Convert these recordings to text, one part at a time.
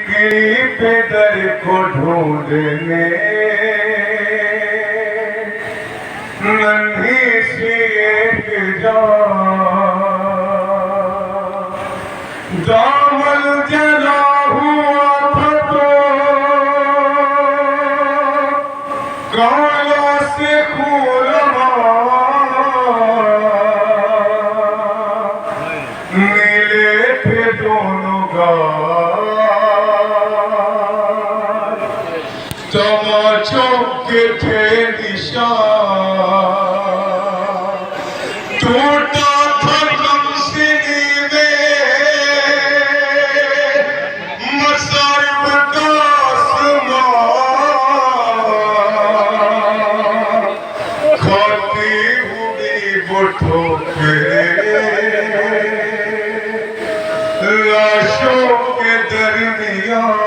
پہ در کو ڈھونڈنے ننھی سی ایک دامن جلا ہوا تھا تو کالا سے خورما نیلے تھے دونوں گال تماچوں کے تھے نشان ٹوٹا تھا کم سنی میں مصائب کا آسمان کھاتی ہوئی وہ ٹھوکریں لاشوں کے درمیان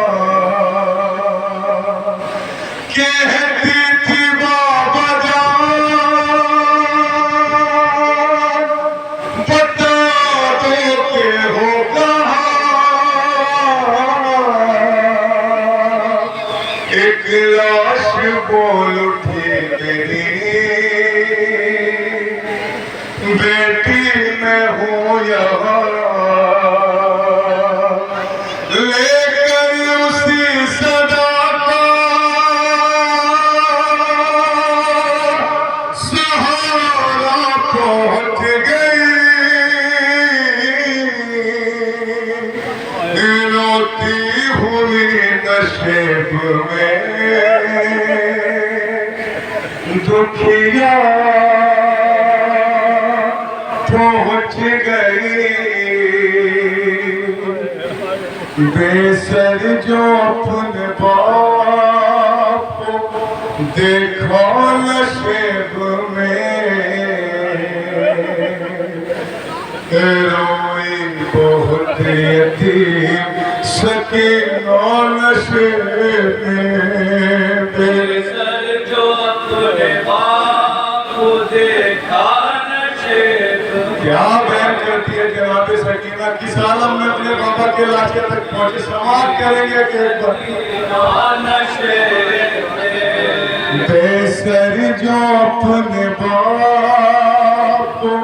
کہتی تھی بابا جان بتا دو کہ ہو کہاں ایک لاش بول اٹھی میری بیٹی میں ہوں یہاں لے کر اسی صدا کا سہارا پہنچ گئی روتی ہوئی نشیب میں دکھیا پہنچ گئی بے سر جو اپنے باپ دیکھا نشیب میں روئی بہت یتیم سکینہ نشیب میں بے سر جو اپنے باپ کو دیکھا نشیب کیا بیان کرتی ہے جناب سکینہ کس عالم میں اپنے بابا کے لاشے تک پہنچے سماعت کریں گے کہ ایک بار بے سر جو اپنے باپ کو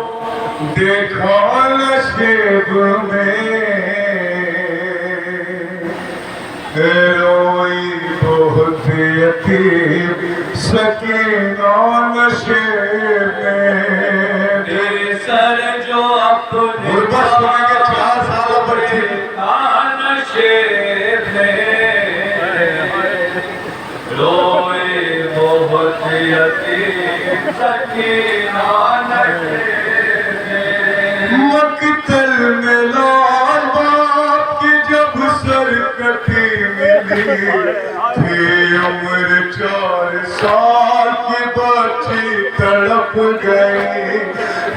دیکھا نشیب میں روئی بہت یتیم سکینہ نشیب میں سر جو اپنے غربت سنے کے 4 سال پر تھی نشیب میں روئی بہت یتیم سکینہ نشیب میں مقتل میں لال باپ کی جب سرکٹی ملی تھی عمر 4 سال کی بچی تڑپ گئی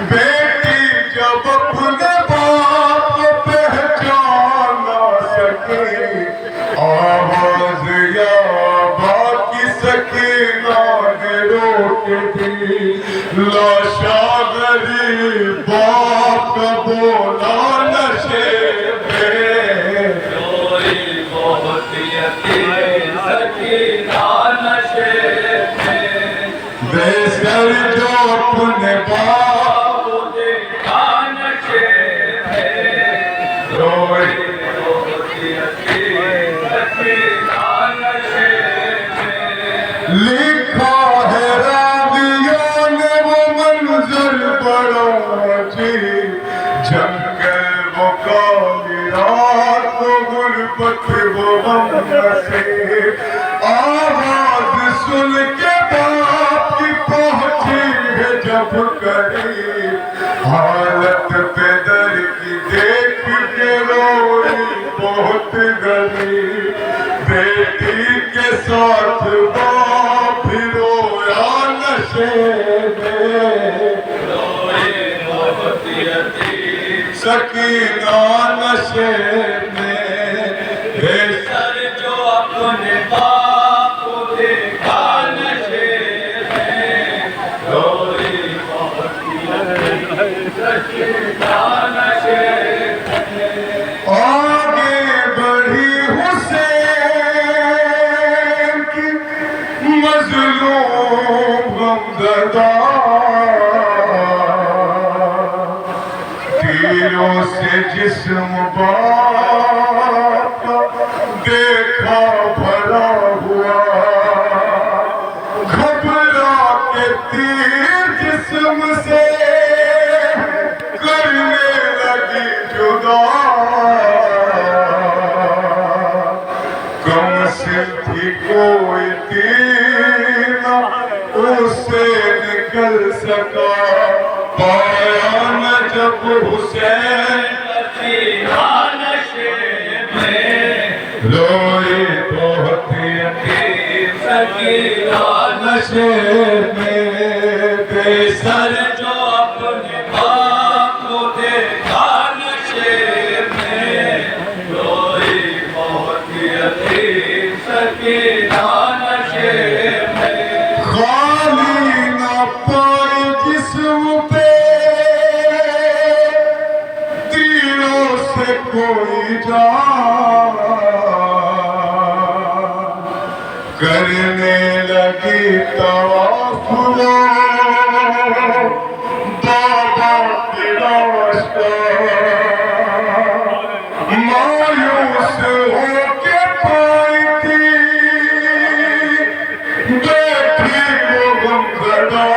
بیٹی جب اپنے باپ کو پہچان نہ سکی آواز یا باقی سکینہ نے روک دی لاشا غریب باپ کا بولا نشیب میں روئی بہت یتیم سکینہ نشیب میں بے سر جو اپنے باپ کو دیکھا نشیب میں روئی بہت یتیم سکینہ نشیب میں لکھا ہے راویوں نے وہ منظر بڑا عجیب جنگل وہ کالی رات وہ غربت وہ غم نصیب آواز سن کے باپ کی پہنچی ہے جب قریب حالت پہ در کی دیکھ کے روئی بہت غریب بیٹی کے ساتھ باپ بھی رویا نشیب میں روئی بہت یتیم سکینہ نشیب میں بے سر جو اپنے باپ کو دیکھا نشیب میں روئی بہت یتیم سکینہ نشیب میں آگے بڑھی حسین زدہ تیروں سے جسم باپ دیکھا بھرا ہوا گھبرا کے تیر جسم سے کرنے لگی جدا کم سے تھی کوئی تیر نہ اس سے نکل سکا پایا نہ جب حسین روئی بہت یتیم سکینہ نشے میں بے سر جو اپنے باپ کو دیکھا نشے میں روئی بہت یتیم سکینہ نشے میں خالی نہ پائی جسم پہ تیروں سے کوئی جان کرنے لگی طواف وہ بابا کی لاش کا مایوس ہو کے پائی تھی بیٹھی وہ غمزدہ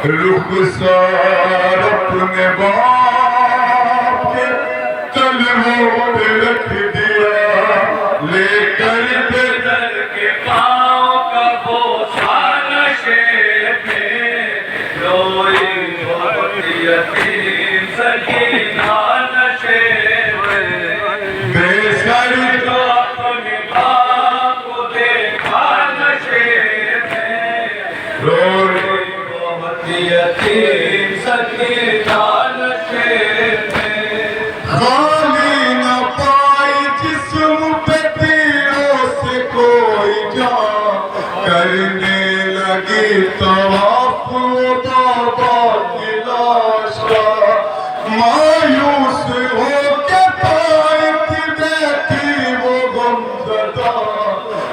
رخسار اپنے باپ کے تلووں پہ رکھ دیا لے کر در کے پاؤں کا بوسہ نشے میں روئی بہت یتیم سکینہ نشے میں بے سر جو اپنے باپ کو دیکھا نشے میں روئی بہت یتیم سکینہ نشے میں خالی نہ پائی جسم پہ تیروں سے کوئی جان کرنے لگی طواف وہ بابا کی لاش کا مایوس ہو کے پائی تھی بیٹھی وہ غمزدہ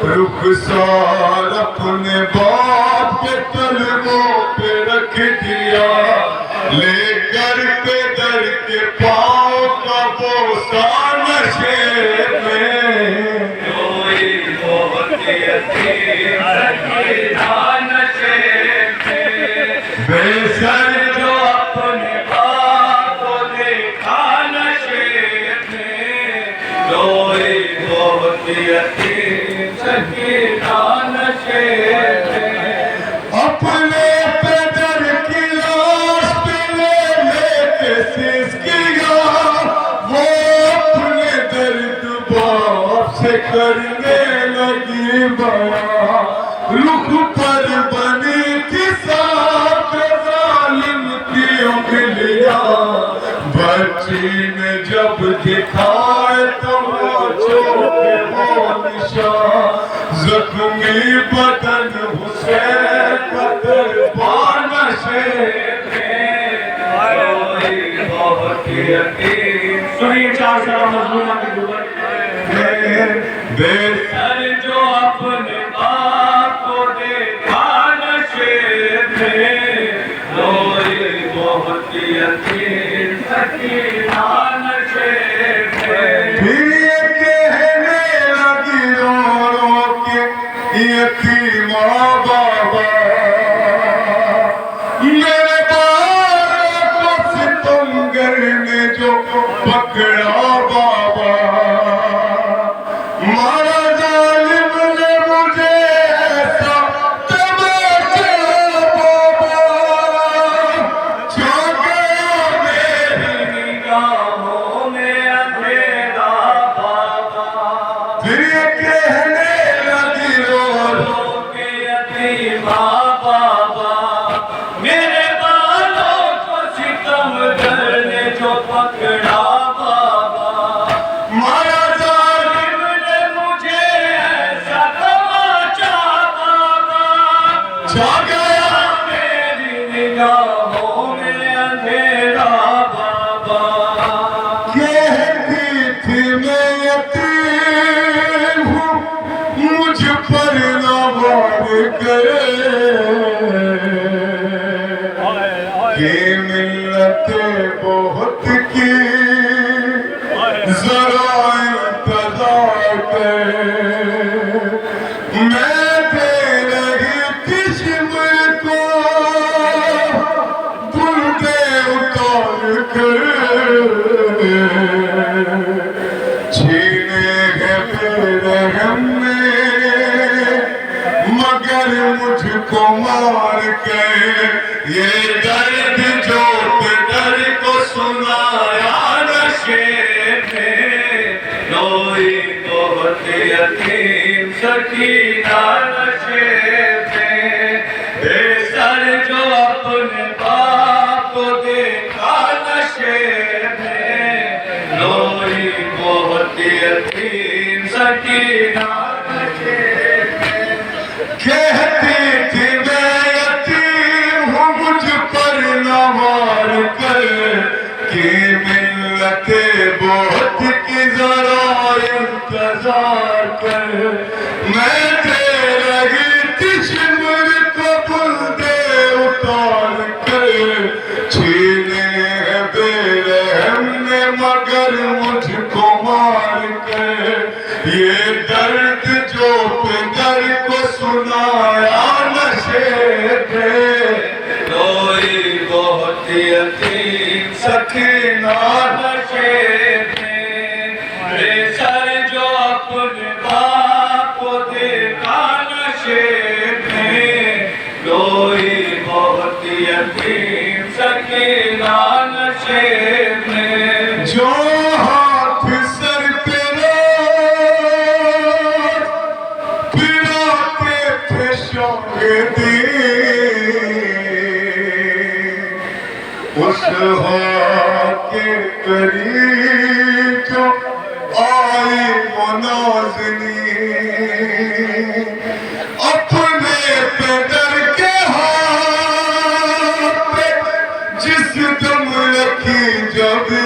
رخسار اپنے باپ کے تلووں پہ رکھ دیا لے کر کے در کے پاؤں کا بوسہ نشے میں روئی بہت یتیم سکینہ نشے میں بے سر جو اپنے باپ کو دیکھا نشے میں روئی بہت یتیم سکینہ نشے میں اپنے پیدر کی لاش پہ لے کے سسکیا وہ اپنے درد باپ سے کرنے لگی بیان رخ پر بنی تھی ساتھ ظالم کی انگلیاں بچی نے جب دکھائے تماچوں کے وہ نشان زخمی بدن حسین کا دربار نشے روئی بہت یتیم سنیے چار سارا مظلومہ کی دعا بے سر جو اپنے باپ کو دیکھا نشے میں روئی بہت یتیم سکینہ نشے میں پھر یہ کہنے لگی رو رو کے یتیمہ بابا میرے بارے کو ستمگر نے جو پکڑا بابا مارا ظالم نے مجھے ایسا تماچا بابا چھا گیا میری نگاہوں میں اندھیرا بابا پھر یہ کہنے لگی رو رو کے یتیمہ بابا میرے بالوں کو ستم گر نے جو پکڑا بابا مارا ظالم نے مجھے ایسا تماچا بابا چھا گیا میری نگاہوں میں اندھیرا بابا کہتی تھی میں یتیم ہوں مجھ پر نہ وار کرے یہ ملت بہت کی ذرا انتظار کرے میں دے رہی تھی شمر کو دل دے اتار کر چھینے گے رحم میں مگر مجھ کو مار کے یہ درد جو در کو سنایا نشے میں روئی بہت یتیم سکینہ نشے میں بے سر جو اپنے باپ کو دیکھا نشے میں روئی بہت یتیم سکینہ نشے میں کہتی تھی میں یتیم ہوں مجھ پر نہ وار کر کہ ملت بہت کی ذرا انتظار کر میں دے رہی تھی شمر کو بل دے اتار کر چھینے بے رحم نے مگر مجھ کو مار کر یہ درد جو پدر کو سنایا نشے پہ روئی بہت یتیم سکینہ نشے میں بے سر جو اپنے باپ کو دیکھا نشے میں روئی بہت یتیم سکینہ نشے میں جو ہاتھ سر پہ روز پھراتے تھے شاگردی اس ہاتھ کے قریب جو آئی منازنی اپنے پدر کے ہاتھ پہ جس دم رکھی جبی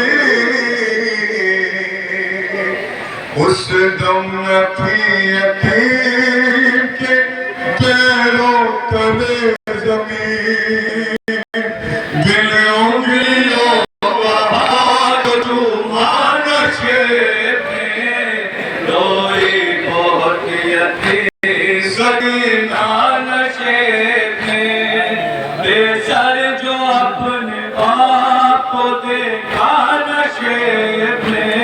اس دم رکھی یتیم کے پیروں تلے زمین دل انگلیوں ہاتھ چوما نشے میں روئی بہت یتیم سکینہ نشے میں بے سر جو اپنے باپ کو دیکھا نشے میں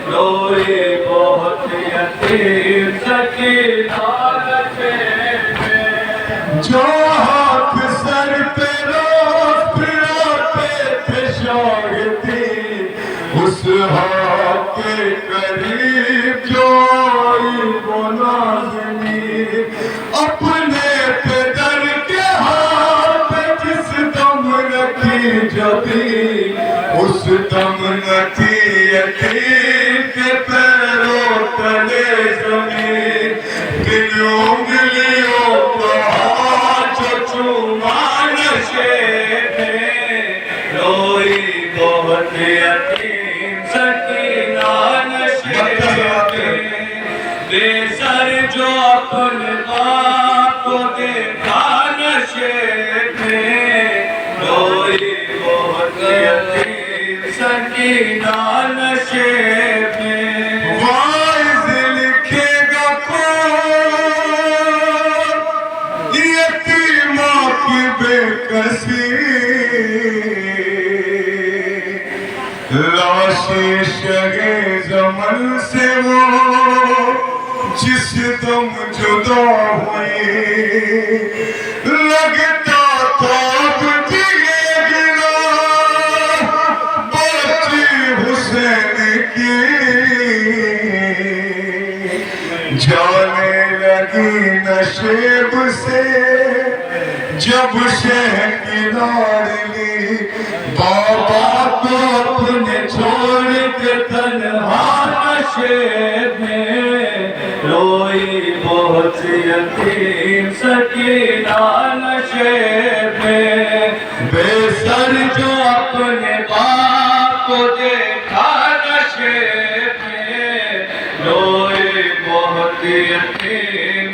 روئی بہت یتیم سکینہ نشے میں جو ہاتھ سر پہ روز پھراتے تھے شاگردی اس ہاتھ کے قریب جو آئی وہ نازنی اپنے پدر کے ہاتھ پہ جس دم رکھی جبی اس دم رکھی یتیم کے پیروں تلے زمین دل انگلیوں کا ہاتھ جو چوما نشے میں روئی بہت یتیم سکینہ نشے میں بے سر جو اپنے باپ کو دیکھا نشے میں روئی بہت یتیم سکینہ نشے میں وائز لکھے گا کون یتیمہ کی بے کسی لاشی شگے زمن سے وہ جس دم جدا ہوئی لگتا تھا اب دیے گلا بچی حسین کی جانے لگی نشیب سے جب شہ کی لاڈلی بابا کو اپنے چھوڑ کے تنہا نشے میں روئی بہت یتیم سکینہ نشے میں بے سر جو اپنے باپ کو دیکھا نشے میں روئی بہت یتیم